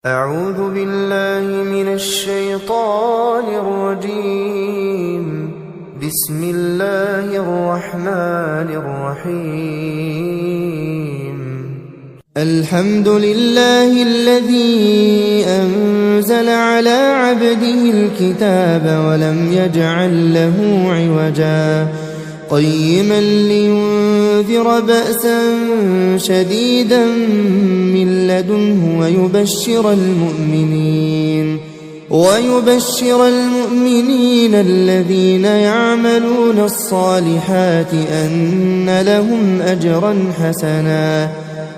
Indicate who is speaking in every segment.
Speaker 1: أعوذ بالله من الشيطان الرجيم. بسم الله الرحمن الرحيم. الحمد لله الذي أنزل على عبده الكتاب ولم يجعل له عوجا قيما لينذر بأسا شديدا من لدنه ويبشر المؤمنين الذين يعملون الصالحات أن لهم أجرا حسنا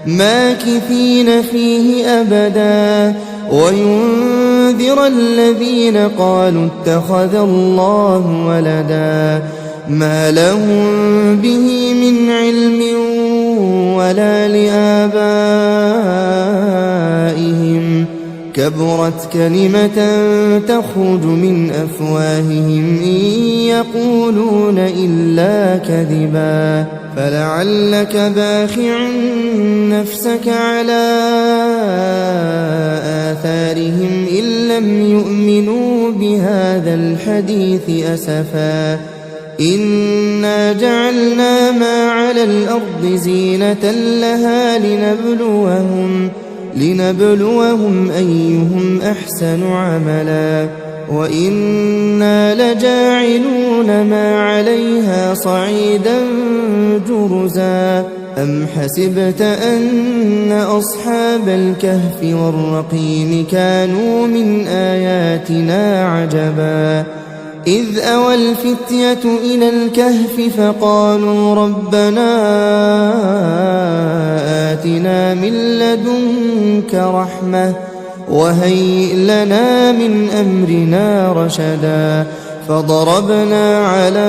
Speaker 1: ماكثين فيه أبدا وينذر الذين قالوا اتخذ الله ولدا ما لهم به من علم ولا لآبائهم كبرت كلمة تخرج من أفواههم إن يقولون إلا كذبا فلعلك باخع نفسك على آثارهم إن لم يؤمنوا بهذا الحديث أسفا إنا جعلنا ما على الأرض زينة لها لنبلوهم أيهم أحسن عملا وإنا لجاعلون ما عليها صعيدا جرزا أم حسبت أن أصحاب الكهف والرقيم كانوا من آياتنا عجبا إذ أوى الفتية إلى الكهف فقالوا ربنا آتنا من لدنك رحمة وهيئ لنا من أمرنا رشدا فضربنا على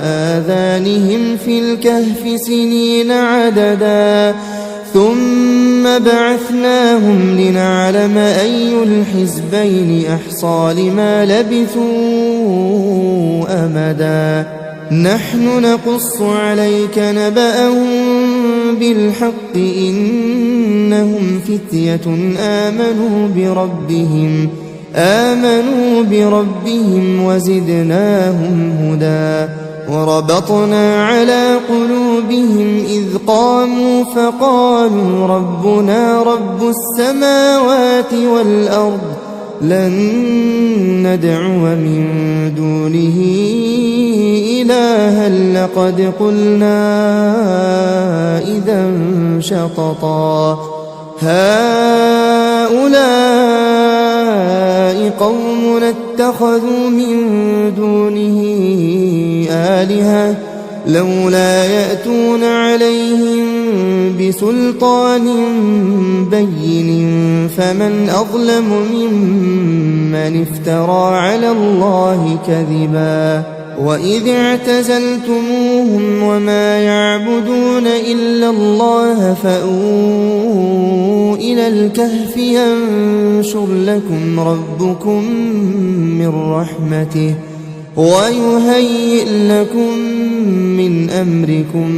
Speaker 1: آذانهم في الكهف سنين عددا ثم بعثناهم لنعلم أي الحزبين أحصى لما لبثوا أمدا نحن نقص عليك نبأهم بالحق إنهم فتية آمنوا بربهم وزدناهم هدى وربطنا على قلوبهم إذ قاموا فقالوا ربنا رب السماوات والأرض لن ندعو من دونه إلها لقد قلنا إذا شططا هؤلاء قوم اتخذوا من دونه آلهة لولا يأتون عليهم بسلطان بين فمن أظلم ممن افترى على الله كذبا وإذ اعتزلتموهم وما يعبدون إلا الله فأووا إلى الكهف ينشر لكم ربكم من رحمته ويهيئ لكم من أمركم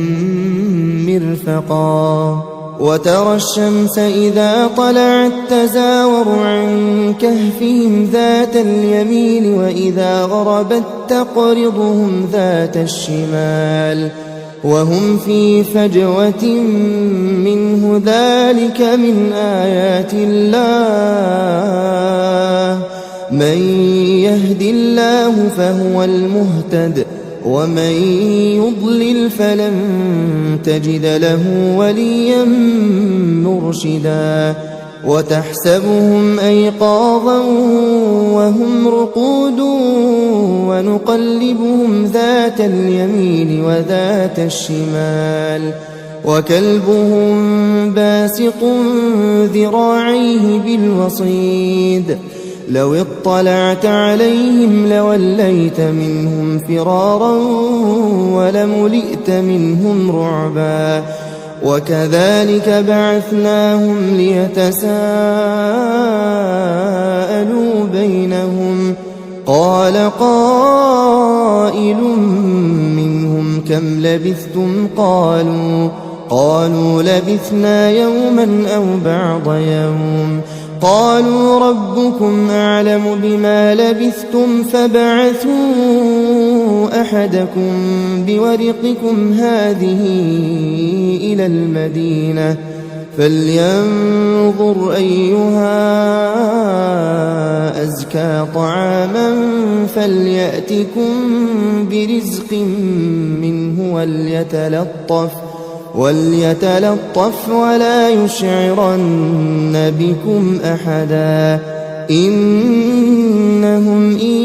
Speaker 1: مرفقا وترى الشمس إذا طلعت تزاور عن كهفهم ذات اليمين وإذا غربت تقرضهم ذات الشمال وهم في فجوة منه ذلك من آيات الله من يهد الله فهو المهتد ومن يضلل فلن تجد له وليا مرشدا وتحسبهم أيقاظا وهم رقود ونقلبهم ذات اليمين وذات الشمال وكلبهم باسط ذراعيه بالوصيد لو اطلعت عليهم لوليت منهم فرارا ولملئت منهم رعبا وكذلك بعثناهم ليتساءلوا بينهم قال قائل منهم كم لبثتم قالوا لبثنا يوما أو بعض يوم قالوا ربكم أعلم بما لبثتم فابعثوا أحدكم بورقكم هذه إلى المدينة فلينظر أيها أزكى طعاما فليأتكم برزق منه وليتلطف ولا يشعرن بكم أحدا إنهم إن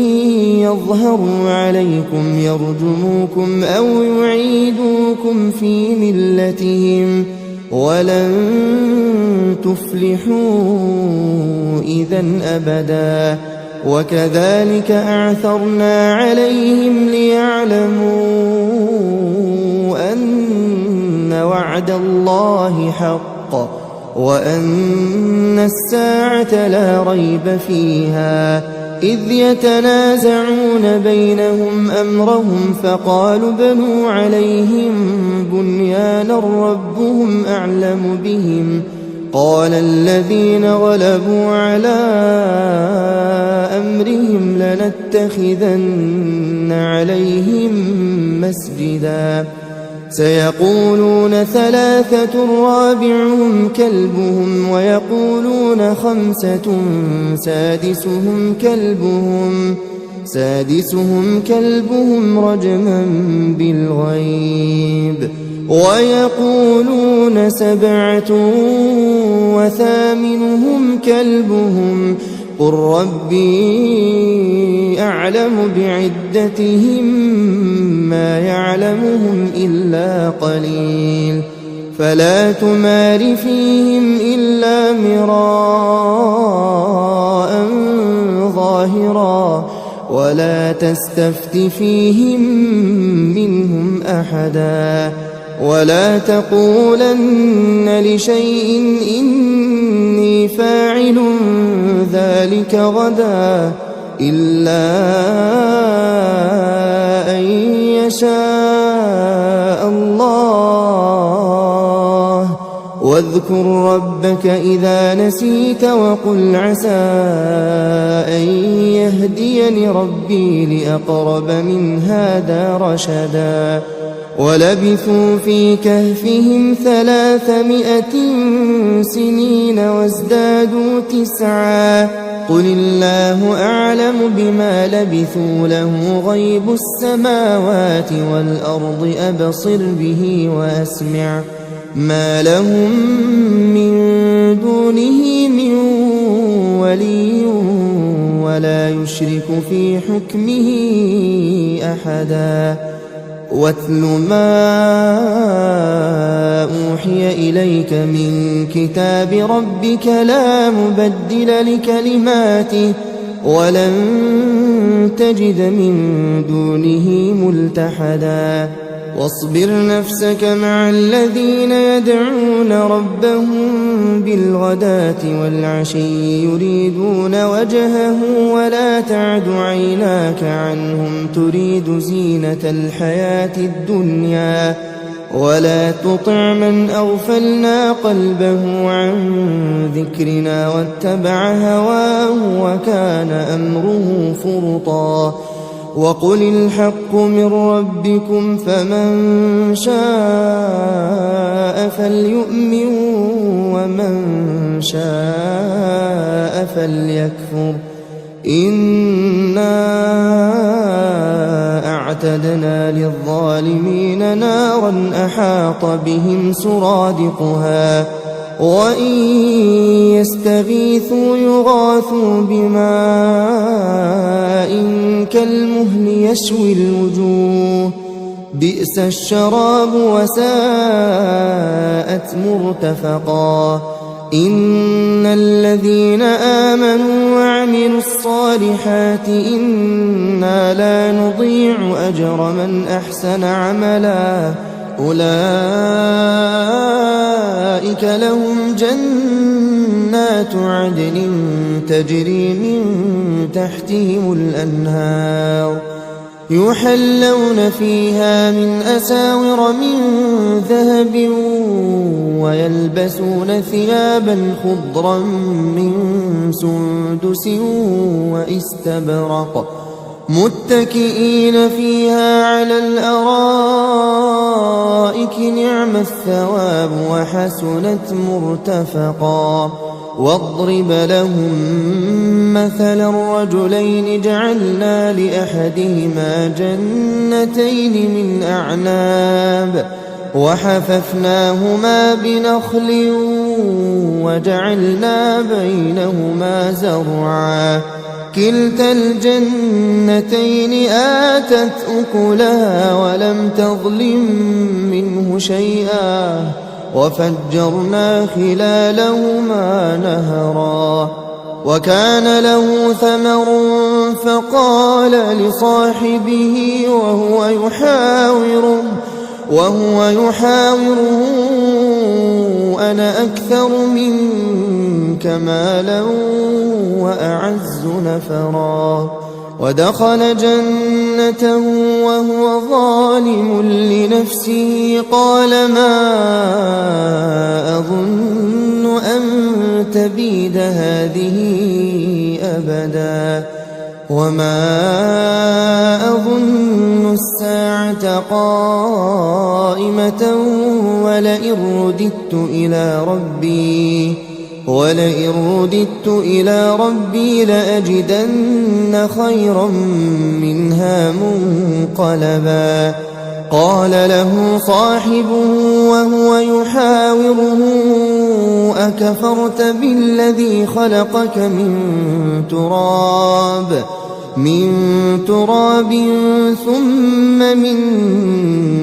Speaker 1: يظهروا عليكم يرجموكم أو يعيدوكم في ملتهم ولن تفلحوا إذا أبدا وكذلك أعثرنا عليهم ليعلموا أن وعد الله حق وأن الساعة لا ريب فيها إذ يتنازعون بينهم أمرهم فقالوا بنوا عليهم بنيانا ربهم أعلم بهم قال الذين غلبوا على أمرهم لنتخذن عليهم مسجدا سيقولون ثلاثة رابعهم كلبهم ويقولون خمسة سادسهم كلبهم رجما بالغيب ويقولون سبعة وثامنهم كلبهم قل ربي أعلم بعدتهم ما يعلمهم إلا قليل فلا تمار فيهم إلا مراء ظاهرا ولا تستفت فيهم منهم أحدا ولا تقولن لشيء إني فاعل ذلك غدا إلا أن يشاء الله واذكر ربك إذا نسيت وقل عسى أن يهديني ربي لأقرب من هذا رشدا ولبثوا في كهفهم 300 سنين وازدادوا 9 قل الله أعلم بما لبثوا له غيب السماوات والأرض أبصر به وأسمع ما لهم من دونه من ولي ولا يشرك في حكمه أحدا واتل ما أوحي إليك من كتاب ربك لا مبدل لكلماته ولن تجد من دونه ملتحدا واصبر نفسك مع الذين يدعون ربهم بالغداة والعشي يريدون وجهه ولا تعد عيناك عنهم تريد زينة الحياة الدنيا ولا تطع من أغفلنا قلبه عن ذكرنا واتبع هواه وكان أمره فرطا وقل الحق من ربكم فمن شاء فليؤمن ومن شاء فليكفر إنا أعتدنا للظالمين نارا أحاط بهم سرادقها وإن يستغيثوا يغاثوا بماء كالمهل يشوي الوجوه بئس الشراب وساءت مرتفقا إن الذين آمنوا وعملوا الصالحات إنا لا نضيع أجر من أحسن عملا أولئك لهم جنات عدن تجري من تحتهم الأنهار يحلون فيها من أساور من ذهب ويلبسون ثيابا خضرا من سندس واستبرق متكئين فيها على الأرائك نعم الثواب وحسنت مرتفقا واضرب لهم مثلا الرجلين جعلنا لأحدهما جنتين من أعناب وحففناهما بنخل وجعلنا بينهما زرعا كلتا الجنتين آتت أكلها ولم تظلم منه شيئا وفجرنا خلالهما نهرا وكان له ثمر فقال لصاحبه وهو يحاوره أنا أكثر منك مالا وأعز نفرا ودخل جنته وهو ظالم لنفسه قال ما أظن أن تبيد هذه أبدا وما أظن الساعة قائمة ولئن رددت إلى ربي لأجدن خيرا منها منقلبا قال له صاحبه وهو يحاوره أكفرت بالذي خلقك من تراب ثم من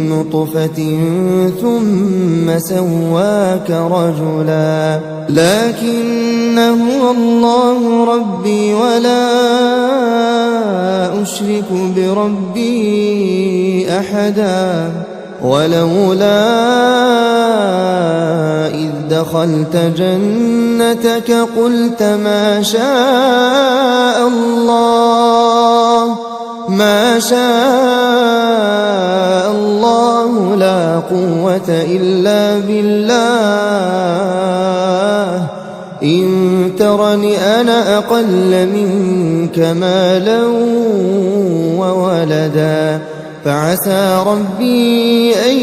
Speaker 1: نطفة ثم سواك رجلا لكن هو الله ربي ولا أشرك بربي أحدا ولولا إذ دخلت جنتك قلت ما شاء الله لا قوة إلا بالله إن ترني أنا أقل منك مالا وولدا فعسى ربي أن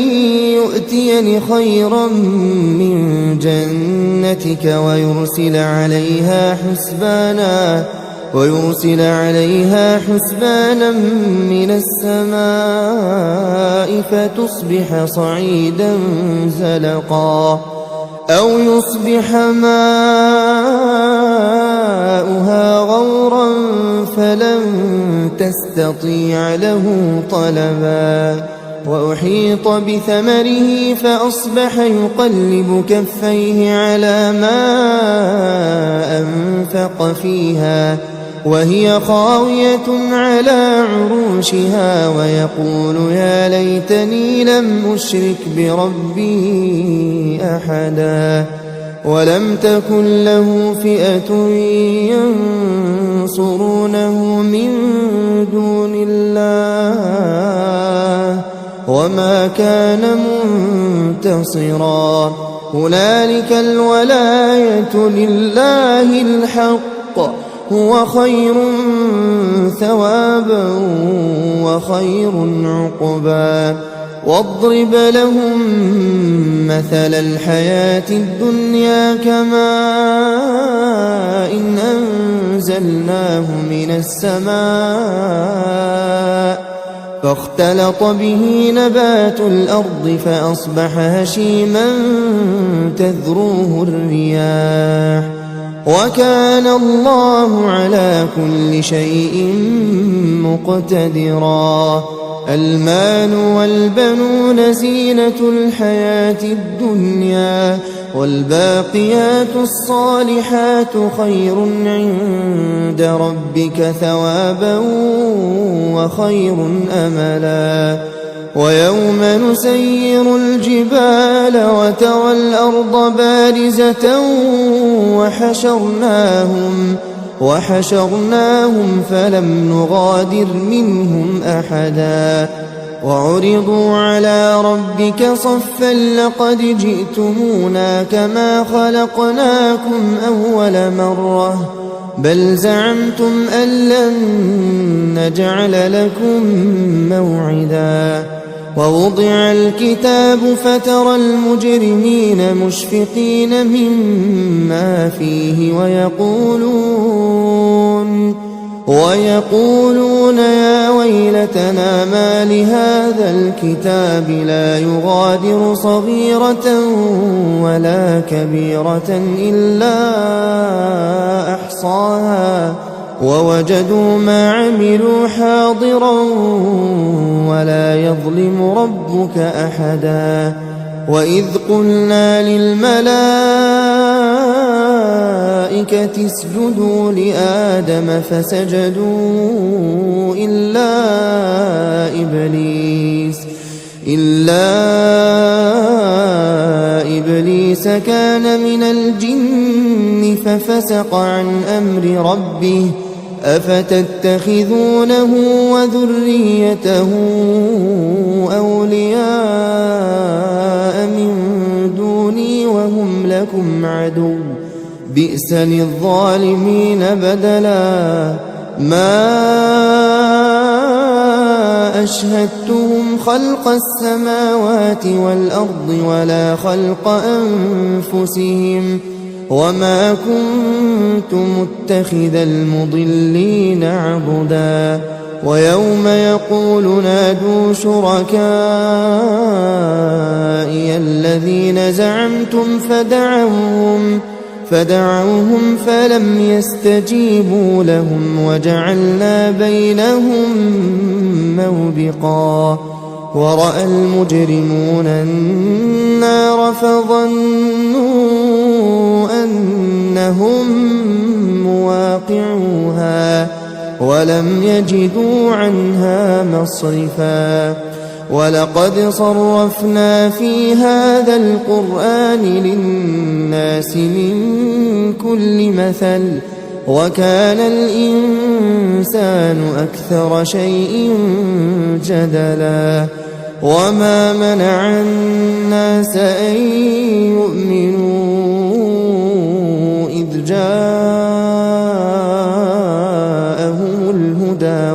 Speaker 1: يؤتيني خيرا من جنتك ويرسل عليها حسبانا من السماء فتصبح صعيدا زلقا أو يصبح ماؤها غورا فلن تستطيع له طلبا وأحيط بثمره فأصبح يقلب كفيه على ما أنفق فيها وهي خاوية على عروشها ويقول يا ليتني لم أشرك بربي أحدا ولم تكن له فئة ينصرونه من دون الله وما كان منتصرا هنالك الولاية لله الحق هو خير ثوابا وخير عقبا واضرب لهم مثل الحياة الدنيا كماء إن أنزلناه من السماء فاختلط به نبات الأرض فأصبح هشيما تذروه الرياح وكان الله على كل شيء مقتدرا المال والبنون زينة الحياة الدنيا والباقيات الصالحات خير عند ربك ثوابا وخير أملا ويوم نسير الجبال وترى الأرض بارزة وحشرناهم فلم نغادر منهم أحدا وعرضوا على ربك صفا لقد جئتمونا كما خلقناكم أول مرة بل زعمتم أن لن نجعل لكم موعدا ووضع الكتاب فترى المجرمين مشفقين مما فيه ويقولون يا ويلتنا ما لهذا الكتاب لا يغادر صغيرة ولا كبيرة إلا أحصاها ووجدوا ما عملوا حاضرا ولا يظلم ربك أحدا وإذ قلنا للملائكة اسجدوا لآدم فسجدوا إلا إبليس كان من الجن ففسق عن أمر ربه أفتتخذونه وذريته أولياء من دوني وهم لكم عدو بئس للظالمين بدلا ما أشهدتهم خلق السماوات والأرض ولا خلق أنفسهم وما كنت متخذ المضلين عضدا ويوم يقول نادوا شركائي الذين زعمتم فدعوهم فلم يستجيبوا لهم وجعلنا بينهم موبقا ورأى المجرمون النار فظنوا أنهم مواقعوها ولم يجدوا عنها مصرفا ولقد صرفنا في هذا القرآن للناس من كل مثل وكان الإنسان أكثر شيء جدلا وما منع الناس أن يؤمنوا إذ جاءهم الهدى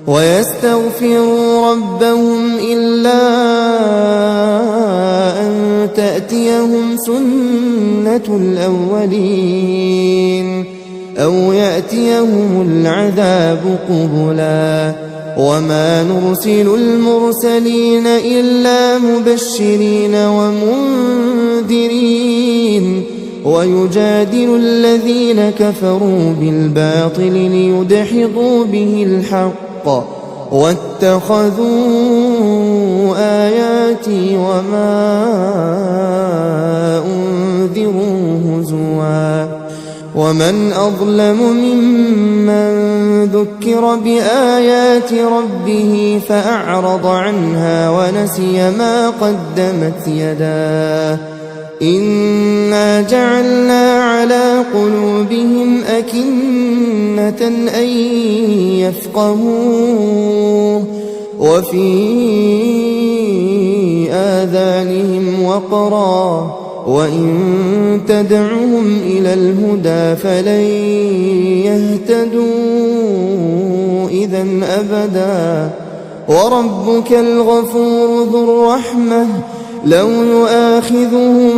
Speaker 1: ويستغفروا ربهم إلا أن تأتيهم سنة الأولين أو يأتيهم العذاب قبلا وما نرسل المرسلين إلا مبشرين ومنذرين ويجادل الذين كفروا بالباطل ليدحضوا به الحق واتخذوا آياتي وما أنذروا هزوا ومن أظلم ممن ذكر بآيات ربه فأعرض عنها ونسي ما قدمت يداه إنا جعلنا على قلوبهم أكنة أن يفقهوه وفي آذانهم وقرا وإن تدعهم إلى الهدى فلن يهتدوا إذا أبدا وربك الغفور ذو الرحمة لو يؤاخذهم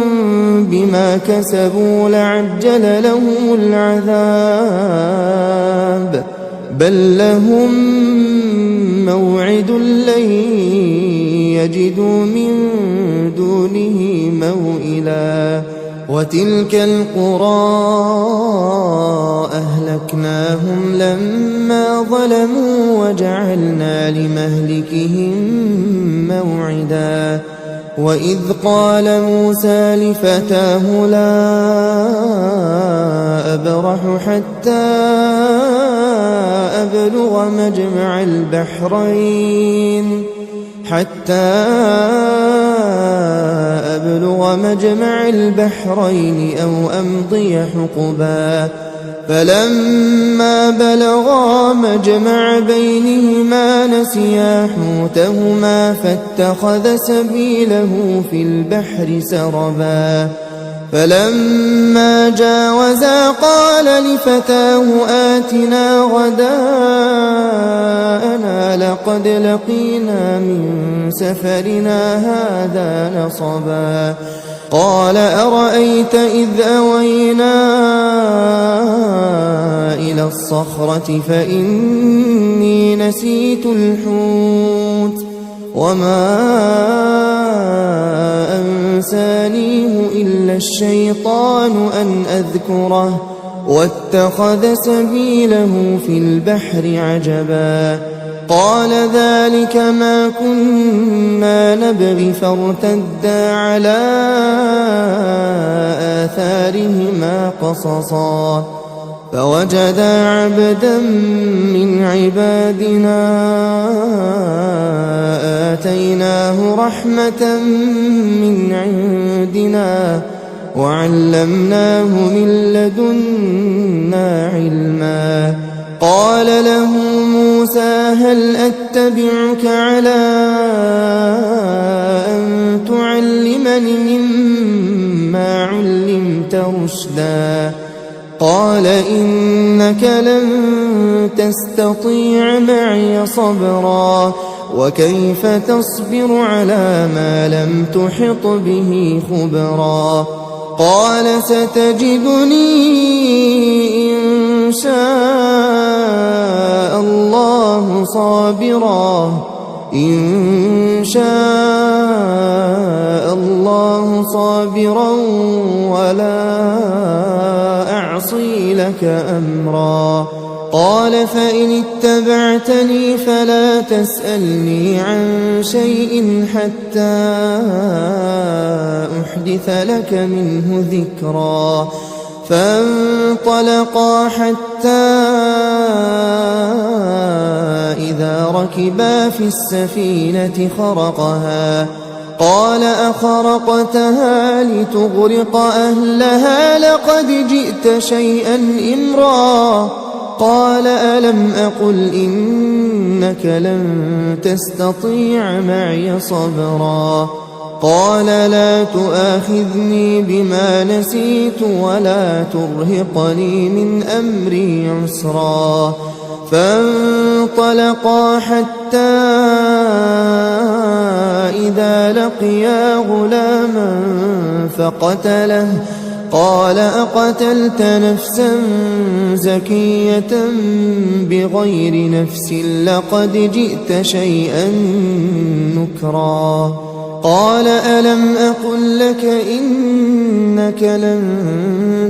Speaker 1: بما كسبوا لعجل لهم العذاب بل لهم موعد لن يجدوا من دونه موئلا وتلك القرى أهلكناهم لما ظلموا وجعلنا لمهلكهم موعدا وإذ قال موسى لفتاه لا أبرح حتى أبلغ مجمع البحرين حتى أبلغ مجمع البحرين أو أمضي حقبا فلما بلغا مجمع بينهما نسيا حوتهما فاتخذ سبيله في البحر سربا فلما جاوزا قال لفتاه آتنا غداءنا لقد لقينا من سفرنا هذا نصبا قال أرأيت إذ أوينا إلى الصخرة فإني نسيت الحوت وما أنسانيه إلا الشيطان أن أذكره واتخذ سبيله في البحر عجبا قال ذلك ما كنا نبغي فارتدا على آثارهما قصصا فوجدا عبدا من عبادنا آتيناه رحمة من عندنا وعلمناه من لدنا علما قال له موسى هل أتبعك على أن تعلمني مما علمت رشدا قال إنك لن تستطيع معي صبرا وكيف تصبر على ما لم تحط به خبرا قال ستجدني إن شاء الله صابرا ولا أعصي لك أمرا قال فإن اتبعتني فلا تسألني عن شيء حتى أحدث لك منه ذكرا فانطلقا حتى إذا ركبا في السفينة خرقها قال أخرقتها لتغرق أهلها لقد جئت شيئا إمرا قال ألم أقل إنك لن تستطيع معي صبرا قال لا تؤاخذني بما نسيت ولا ترهقني من أمري عسرا فانطلقا حتى إذا لقيا غلاما فقتله قال أقتلت نفسا زكية بغير نفس لقد جئت شيئا نكرا قال ألم أقل لك إنك لن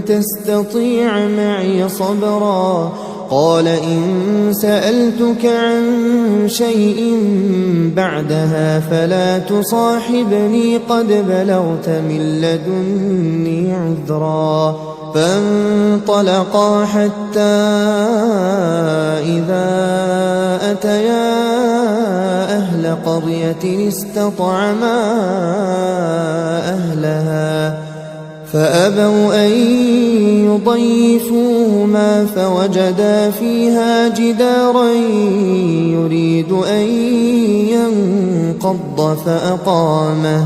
Speaker 1: تستطيع معي صبرا قال إن سألتك عن شيء بعدها فلا تصاحبني قد بلغت من لدني عذرا فانطلقا حتى إذا أتيا أهل قرية استطعما أهلها فأبوا أن يضيفوهما فوجدا فيها جدارا يريد أن ينقض فأقامه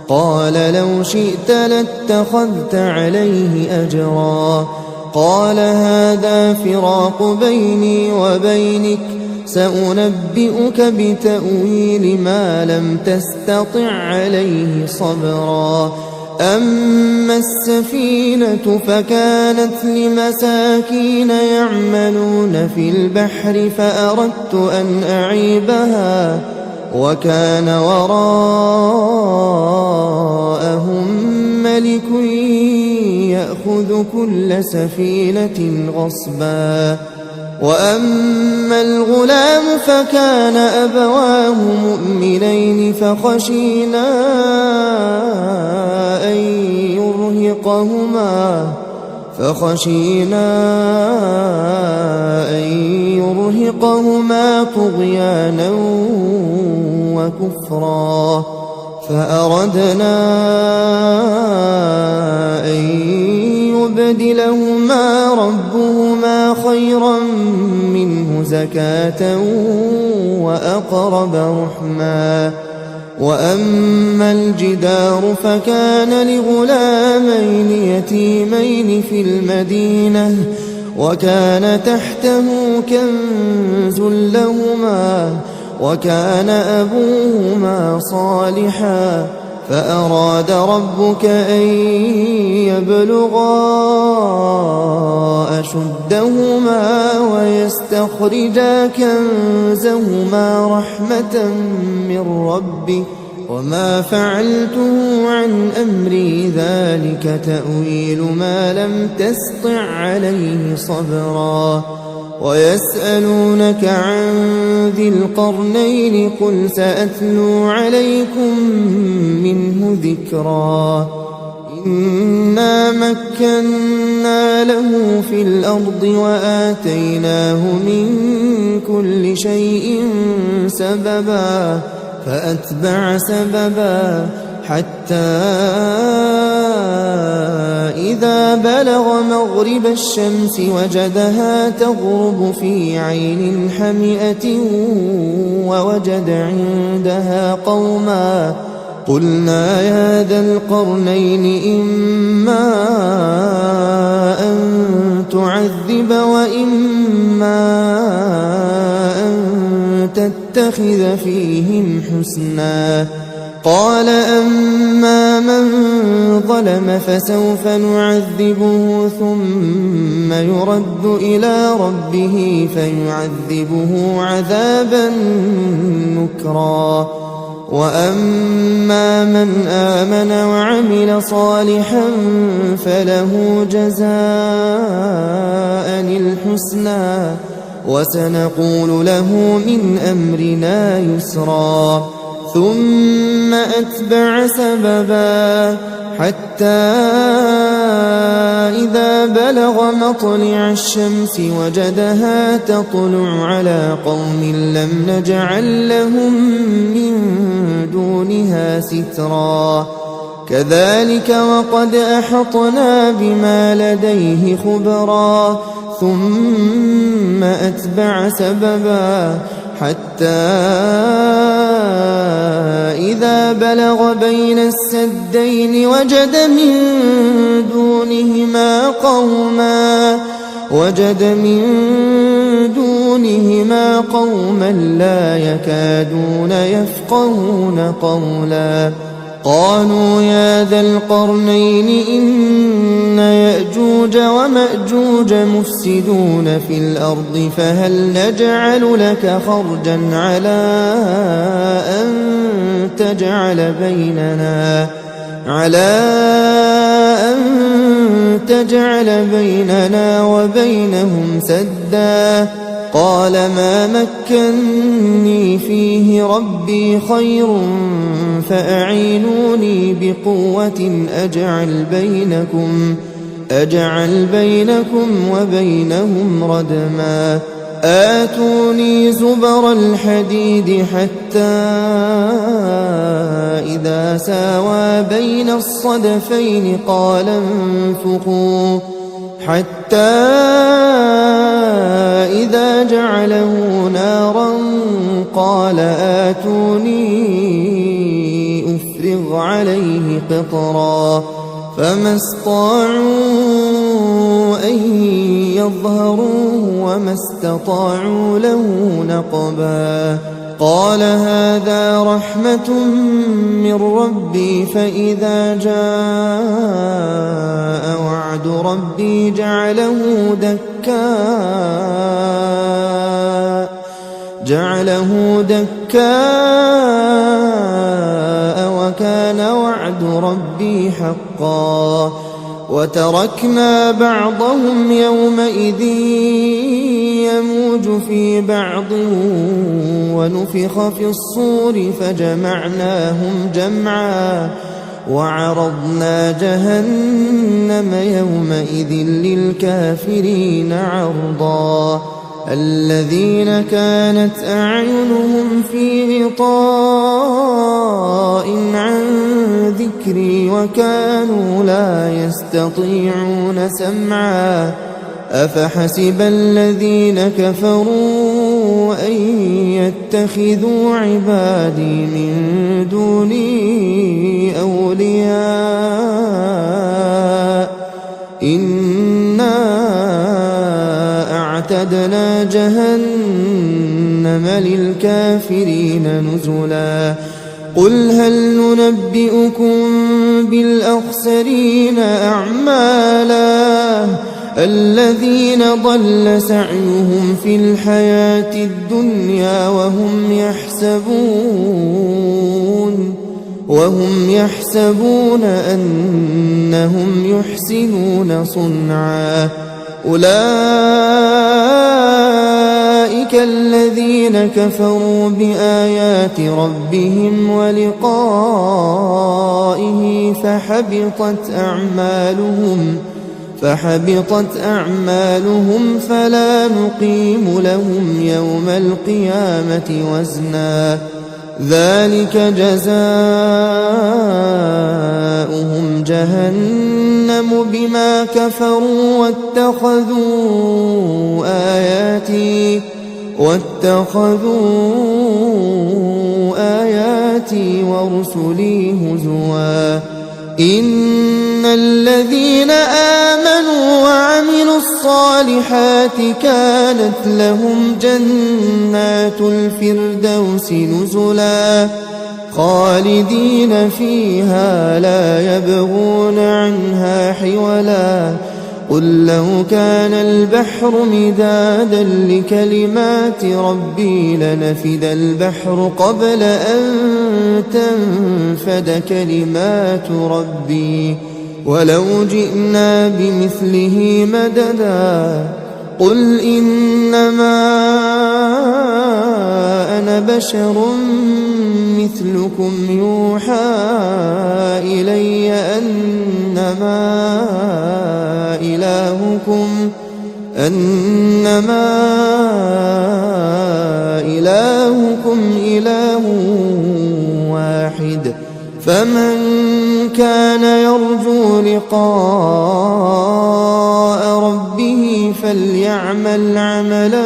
Speaker 1: قال لو شئت لاتخذت عليه أجرا قال هذا فراق بيني وبينك سأنبئك بتأويل ما لم تستطع عليه صبرا أما السفينة فكانت لمساكين يعملون في البحر فأردت أن أعيبها وكان وراءهم ملك يأخذ كل سفينة غصبا وأما الغلام فكان أبواه مؤمنين فخشينا أن يرهقهما طغيانا وكفرا فأردنا أن يبدلهما ربهما خيرا منه زكاة وأقرب رحما وأما الجدار فكان لغلامين يتيمين في المدينة وكان تحته كنز لهما وكان أبوهما صالحا فأراد ربك أن يبلغا أشدهما ويستخرجا كنزهما رحمة من ربك وما فعلته عن أمري ذلك تأويل ما لم تسطع عليه صبرا ويسألونك عن ذي القرنين قل سأتلو عليكم منه ذكرا إنا مكنا له في الأرض وآتيناه من كل شيء سببا فأتبع سببا حتى إذا بلغ مغرب الشمس وجدها تغرب في عين حمئة ووجد عندها قوما قلنا يا ذا القرنين إما أن تعذب وإما أن تتخذ فيهم حسنا قال أما من ظلم فسوف نعذبه ثم يرد إلى ربه فيعذبه عذابا نكرا وأما من آمن وعمل صالحا فله جزاء الحسنى وسنقول له من أمرنا يسرا ثم أتبع سببا حتى إذا بلغ مطلع الشمس وجدها تطلع على قوم لم نجعل لهم من دونها سترا كذلك وقد أحطنا بما لديه خبرا ثم أتبع سببا حتى إذا بلغ بين السدين وجد من دونهما قوما لا يكادون يفقهون قولا قالوا يا ذا القرنين إن يأجوج ومأجوج مفسدون في الأرض فهل نجعل لك خرجا على أن تجعل بيننا وبينهم سدا قال ما مكني فيه ربي خير فأعينوني بقوة أجعل بينكم وبينهم ردما آتوني زبر الحديد حتى إذا ساوى بين الصدفين قال انفخوا حتى إذا جعله نارا قال آتوني أفرغ عليه قطرا فما استطاعوا أن يظهروه وما استطاعوا له نقبا قال هذا رحمة من ربي فإذا جاء وعد ربي جعله دكاء وكان وعد ربي حقا وتركنا بعضهم يومئذ يموج في بعض ونفخ في الصور فجمعناهم جمعا وعرضنا جهنم يومئذ للكافرين عرضا الذين كانت أعينهم في غطاء عن ذكري وكانوا لا يستطيعون سمعا أفحسب الذين كفروا أن يتخذوا عبادي من دوني أولياء إنا أعتدنا جهنم للكافرين نزلا قل هل ننبئكم بالأخسرين أعمالا الذين ضل سعيهم في الحياة الدنيا وهم يحسبون أنهم يحسنون صنعا أولئك الذين كفروا بآيات ربهم ولقائه فحبطت أعمالهم فلا نقيم لهم يوم القيامة وزنا ذلك جزاؤهم جهنم بما كفروا واتخذوا آياتي ورسلي هزوا إن الذين آمنوا وعملوا الصالحات كانت لهم جنات الفردوس نزلا خالدين فيها لا يبغون عنها حولا قل لو كان البحر مدادا لكلمات ربي لنفد البحر قبل أن تنفد كلمات ربي ولو جئنا بمثله مددا قل إنما أنا بشر مثلكم يوحى إلي أنما إلهكم إله واحد فمن كان يرجو لقاء ربه فليعمل عملا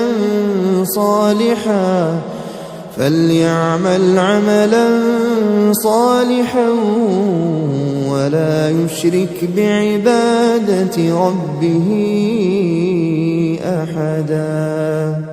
Speaker 1: صالحا ولا يشرك بعبادة ربه أحدا.